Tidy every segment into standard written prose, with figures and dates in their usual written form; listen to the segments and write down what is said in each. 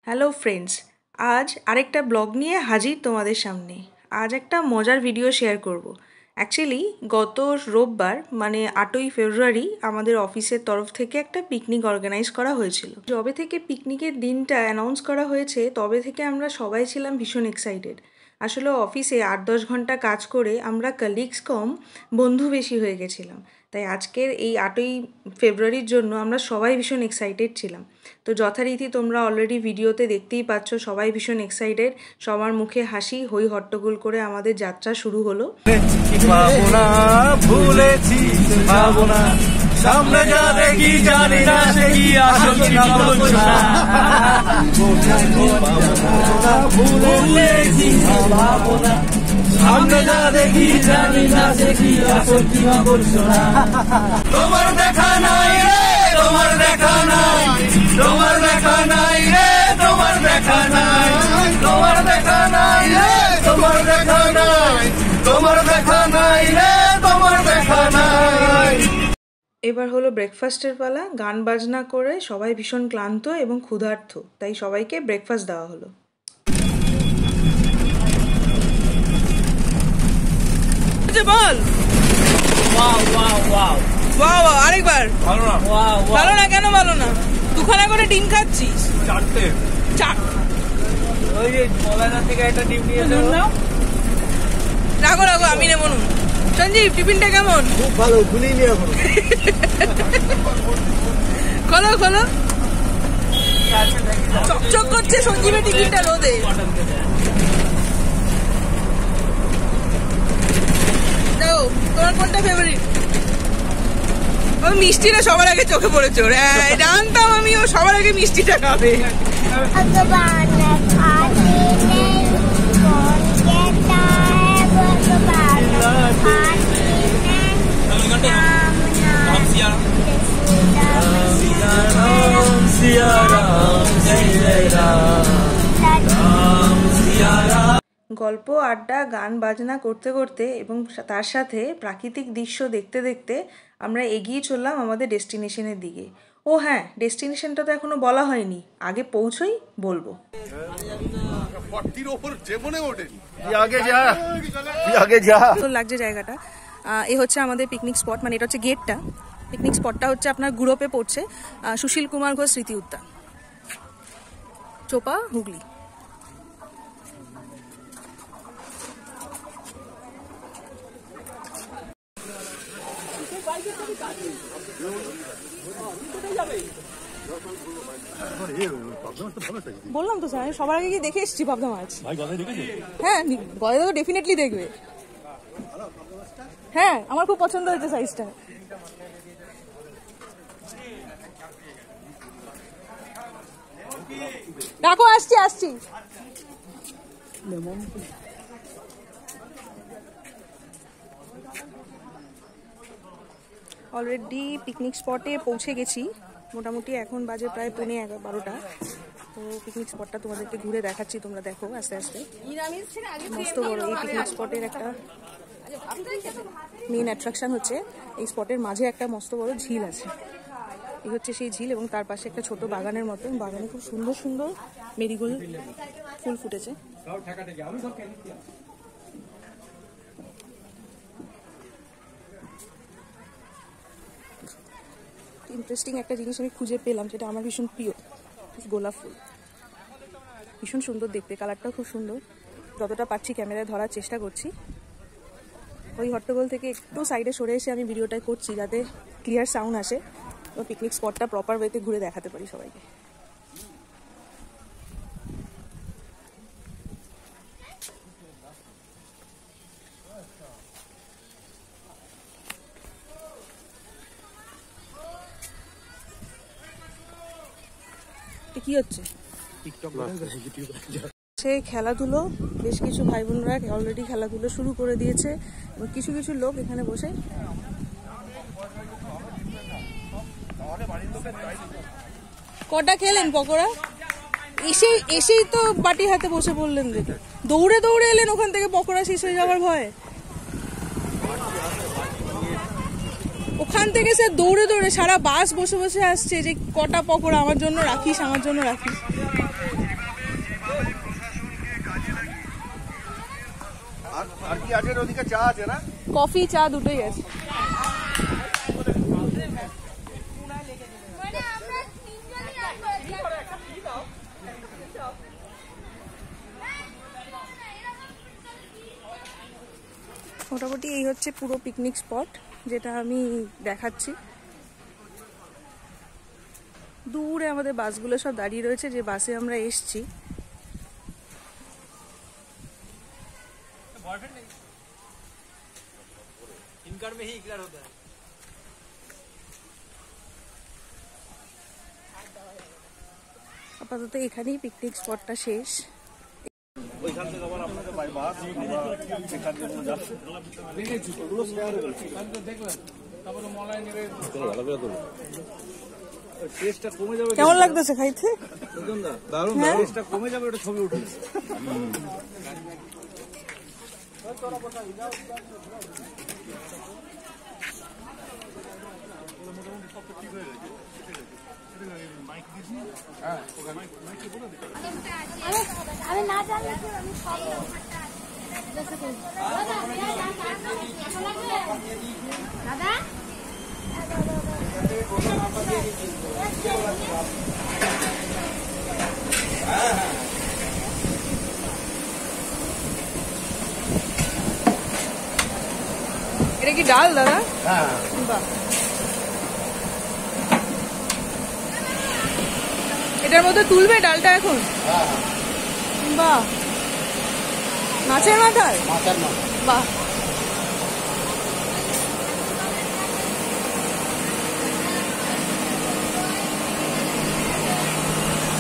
Hello friends, আজ আরেকটা blog নিয়ে হাজির তোমাদের সামনে। আজ একটা মজার ভিডিও শেয়ার করব। অ্যাকচুয়ালি গত রোববার মানে 8ই ফেব্রুয়ারি আমাদের অফিসের তরফ থেকে একটা পিকনিক অর্গানাইজ করা হয়েছিল। যবে থেকে পিকনিকের দিনটা অ্যানাউন্স করা হয়েছে তবে থেকে আমরা সবাই ছিলাম ভীষণ এক্সাইটেড। আসলে অফিসে 8-10 ঘন্টা কাজ করে আমরা কলিগস কম বন্ধু বেশি হয়ে গেছিলাম, তাই আজকের এই 8ই ফেব্রুয়ারির জন্য আমরা সবাই ভীষণ এক্সাইটেড ছিলাম। তো যথারীতি তোমরা অলরেডি ভিডিওতে দেখতেই পাচ্ছ সবাই ভীষণ এক্সাইটেড, সবার মুখে হাসি, হই হট্টগোল করে আমাদের যাত্রা শুরু হলো। সামনে যা দেখি জানি না সে কি আসল কি ভাবনা ভুলেছি ভাবনা সামনে যা দেখি জানি না সে কি আসল কি ভাবনা তোমার দেখা নাই রে তোমার দেখা নাই তোমার দেখা নাই রে তোমার দেখা নাই তোমার দেখা নাই রে তোমার দেখা নাই তোমার দেখা নাই রে তোমার দেখা নাই। এবার হলো ব্রেকফাস্টের পালা। গান বাজনা করে সবাই ভীষণ ক্লান্ত এবং ক্ষুধার্ত, তাই সবাইকে ব্রেকফাস্ট দেওয়া হলো। বল আরেকবার। ভালো না কেন? ভালো না, দুখানা করে ডিম খাচ্ছিস? চারটে ওই যে মলানা থেকে একটা ডিম নিয়ে নাও। রাখো রাখো, আমি নেবো না। সঞ্জীব, টিফিনটা কেমন? খুব ভালো, খুলেই নিয়ে এখন। খোলো খোলো, চকচক করছে সঞ্জীবের টিফিনটা রোদে। দেখো তোমার কোনটা ফেভারিট? মিষ্টিটা সবার আগে চোখে পড়েছে ওর। জানতাম আমি ও সবার আগে মিষ্টিটা খাবে। গল্প আড্ডা গান বাজনা করতে করতে এবং তার সাথে প্রাকৃতিক দৃশ্য দেখতে দেখতে আমরা এগিয়ে চললাম আমাদের ডেস্টিনেশনের দিকে। ও হ্যাঁ, ডেস্টিনেশনটা তো এখনো বলা হয়নি, আগে পৌঁছই বলবো। লাগছে জায়গাটা। এ হচ্ছে আমাদের পিকনিক স্পট, মানে এটা হচ্ছে গেটটা। পিকনিক স্পটটা হচ্ছে আপনার গুরুপে পড়ছে, সুশীল কুমার ঘোষ স্মৃতি উদ্যান, চোপা, হুগলি। বললাম তো স্যার, সবার আগে গিয়ে দেখে এসেছি পাবদা মাছ। হ্যাঁ, গয়দা তো ডেফিনেটলি দেখবে। হ্যাঁ, আমার খুব পছন্দ হয়েছে সাইজটা। রাখো, আসছি আসছি। অলরেডি পিকনিক স্পটে পৌঁছে গেছি। মোটামুটি এখন বাজে প্রায় 11:30। তো পিকনিক স্পটটা তোমাদেরকে ঘুরে দেখাচ্ছি, তোমরা দেখো আস্তে আস্তে। মস্ত বড় এই পিকনিক স্পটের একটা মেইন অ্যাট্রাকশন হচ্ছে এই স্পটের মাঝে একটা মস্ত বড় ঝিল আছে। এই হচ্ছে সেই ঝিল এবং তার পাশে একটা ছোট বাগানের মতো। বাগানে খুব সুন্দর সুন্দর মেরিগোল্ড ফুল ফুটেছে। ইন্টারেস্টিং একটা জিনিস আমি খুঁজে পেলাম, যেটা আমার ভীষণ প্রিয়, গোলাপ ফুল। ভীষণ সুন্দর দেখতে, কালারটাও খুব সুন্দর। যতটা পারছি ক্যামেরায় ধরার চেষ্টা করছি। ওই হট্টগোল থেকে একটু সাইডে সরে এসে আমি ভিডিওটা করছি যাতে ক্লিয়ার সাউন্ড আসে এবং পিকনিক স্পটটা প্রপার ওয়েতে ঘুরে দেখাতে পারি সবাইকে। কি হচ্ছে? সেই খেলাধুলো, বেশ কিছু ভাই বোনরা অলরেডি খেলাধুলো শুরু করে দিয়েছে এবং কিছু কিছু লোক এখানে বসে। কটা খেলেন পকোড়া? এসেই তো বাটি হাতে বসে পড়লেন, দেখে দৌড়ে দৌড়ে এলেন ওখান থেকে পকোড়া শেষ হয়ে যাওয়ার ভয়ে। ওখান থেকে সে দৌড়ে দৌড়ে সারা বাস বসে বসে আসছে যে কটা পকোড়া আমার জন্য রাখিস, আমার জন্য রাখিস। আর কি আছে ওদিকে? চা আছে না? কফি চা দুটোই আছে। মোটামুটি এই হচ্ছে পুরো পিকনিক স্পট যেটা আমি দেখাচ্ছি। দূরে আমাদের বাসগুলো সব দাঁড়িয়ে রয়েছে, যে বাসে আমরা এসছি। আপাতত এখানেই পিকনিক স্পটটা শেষ। ওইখান থেকে আবার আপনাদের বাই বাস সেখান থেকে যাচ্ছে। কেমন লাগতেছে খাইতে? দারুণ, টেস্টটা কমে যাবে, ওটা ছবি উঠবে। আমি না জানলে আমি সব দাদা এটা কি ডাল দাদা? হ্যাঁ, বাহ, এটার মধ্যে তুলবে ডালটা এখন? বাহ, মাছের মাথায়? বাহ,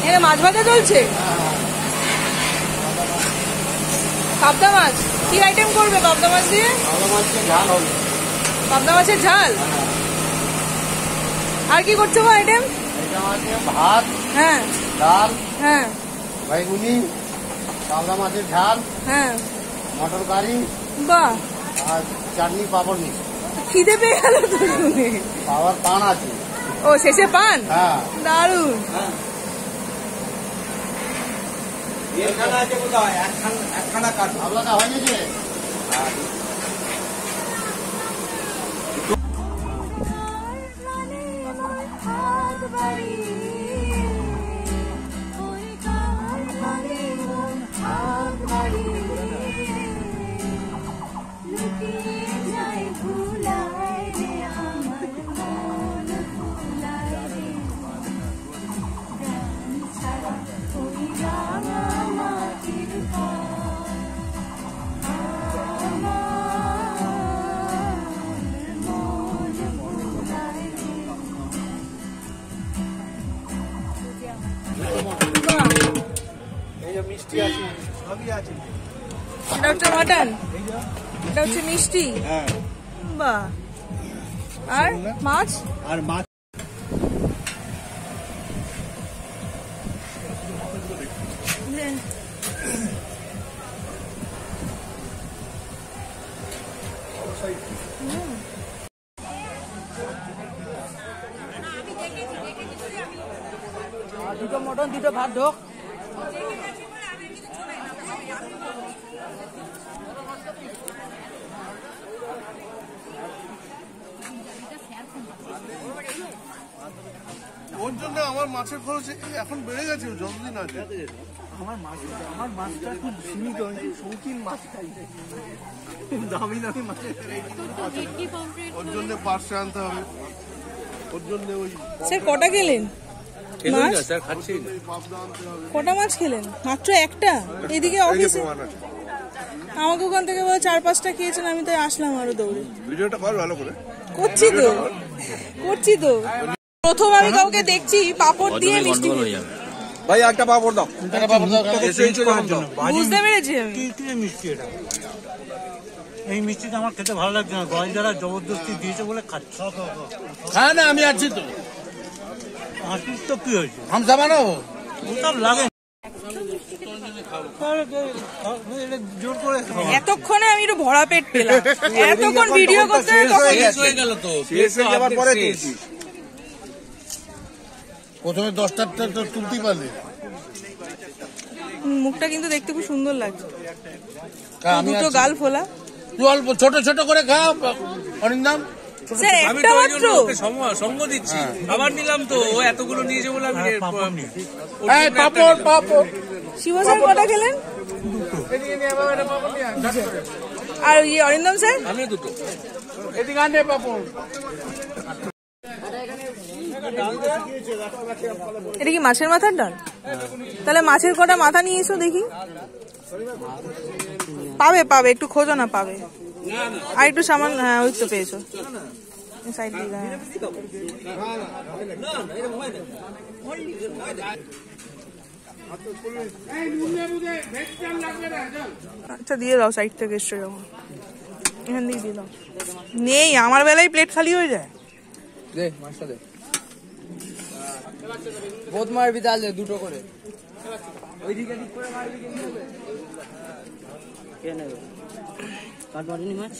এখানে মাছ ভাজা চলছে। পাবদা মাছ কি আইটেম করবে? পাবদা মাছ দিয়ে পাবদা মাছের ঝাল। আর কি করছো গো আইটেম? ভাত, হ্যাঁ, ডাল, হ্যাঁ, বাইগুনি, পাবদা মাছের ঝাল, হ্যাঁ, মটর কারি, বাহ, আর চাটনি, পাঁপড় নেই। খিদে পেয়ে গেল তো শুনে। আবার পান আছে। ও, শেষে পান? হ্যাঁ, দারুন। আপনারা হয়ে গেছে? মিষ্টি আছে, সবই আছে। এটা হচ্ছে মাটন, এটা হচ্ছে মিষ্টি। হ্যাঁ, বাহ, আর মাছ? আর মাছ দুটো মটন, দুটো ভাত ঢোক। ওর জন্য আমার মাছের খরচ এখন বেড়ে গেছে যতদিন আছে। আমার মাছটা খুব সীমিত, শৌখিন মাছ খাই, দামি দামি মাছের ওর জন্য পার্শ্বে আনতে হবে। ওর জন্য ওই স্যার কটা খেলেন মাছ? পাবদা আনতে হবে। কটা মাছ খেলেন? মাত্র একটা? এদিকে অফিসে আমাকে ওখান থেকে বলে 4-5টা খেয়েছেন, আমি তাই আসলাম আরো দৌড়ে। ভিডিওটা কর ভালো করে। করছি তো প্রথম আমি কাউকে দেখছি পাপড় দিয়ে মিষ্টি। ভাই একটা পাপড় দাও, বুঝতে পেরেছি আমি। মিষ্টি এটা, এই মিষ্টিটা আমার খেতে ভালো লাগছে না, গয় যারা জবরদস্তি দিয়েছে বলে খাচ্ছে। হ্যাঁ না, আমি আছি তো। হাসির তো কি হয়েছে, হামসা বানাবো, ওসব লাগে জোর করে। এতক্ষণে আমি একটু ভরা পেট পেলাম, এতক্ষণ ভিডিও করতে হয়ে গেল তো। শেষ হয়ে যাবার পরে প্রথমে 10টা তো তুলতে পারলে। মুখটা কিন্তু দেখতে খুব সুন্দর লাগছে, দুটো গাল ফোলা। তুই অল্প ছোট ছোট করে খা অরিন্দম। স্যার আমি একটা তো ওই মাত্র? জন্য ওকে সঙ্গ দিচ্ছি। আবার নিলাম তো, ও এতগুলো নিয়েছে বলে আমি হ্যাঁ, পাঁপড় নিয়ে। ওর এই জন্য একটা পাপড় নিলাম। পাপড় শিব স্যার কটা খেলেন? আর ইয়ে অরিন্দম স্যার? আমিও দুটো। এদিকে আনে পাপড়। এটা কি মাছের মাথার ডাল? তাহলে মাছের কটা মাথা নিয়ে এসো দেখি। পাবে পাবে, একটু খোঁজো না, পাবে। আর একটু সামান, হ্যাঁ ওই তো পেয়েছো। সাইড দিকে, হ্যাঁ। আচ্ছা দিয়ে দাও সাইড থেকে এসছো যখন, এখান দিয়ে দিয়ে দাও। নেই, আমার বেলায় প্লেট খালি হয়ে যায়। দে মাছটা দে, বহুত মারবি তাহলে দুটো করে। ওইদিকে দিক করে মারবি, কে নেবে? কাটমারিনি মাছ।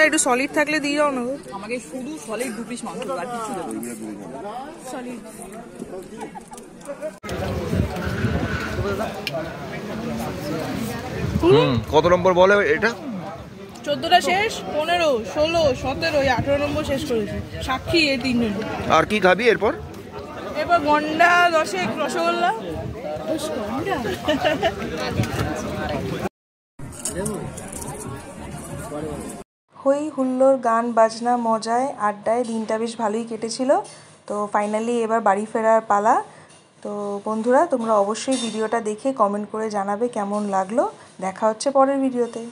একটু সলিড থাকলে দিয়ে যাও না গো। আমাকে শুধু সলিড 2 পিস মাংস আর কিছু দেবো না। সলিড। কত নম্বর বলে এটা? 14টা শেষ, 15, 16, 17, 18 নম্বর শেষ করেছে। সাক্ষী এই 3 জন। আর কি খাবি এরপর? এবার গন্ডা 10 রসগোল্লা। হই হুল্লোড়, গান বাজনা, মজায় আড্ডায় দিনটা বেশ ভালোই কেটেছিল। তো ফাইনালি এবার বাড়ি ফেরার পালা। তো বন্ধুরা, তোমরা অবশ্যই ভিডিওটা দেখে কমেন্ট করে জানাবে কেমন লাগলো। দেখা হচ্ছে পরের ভিডিওতে।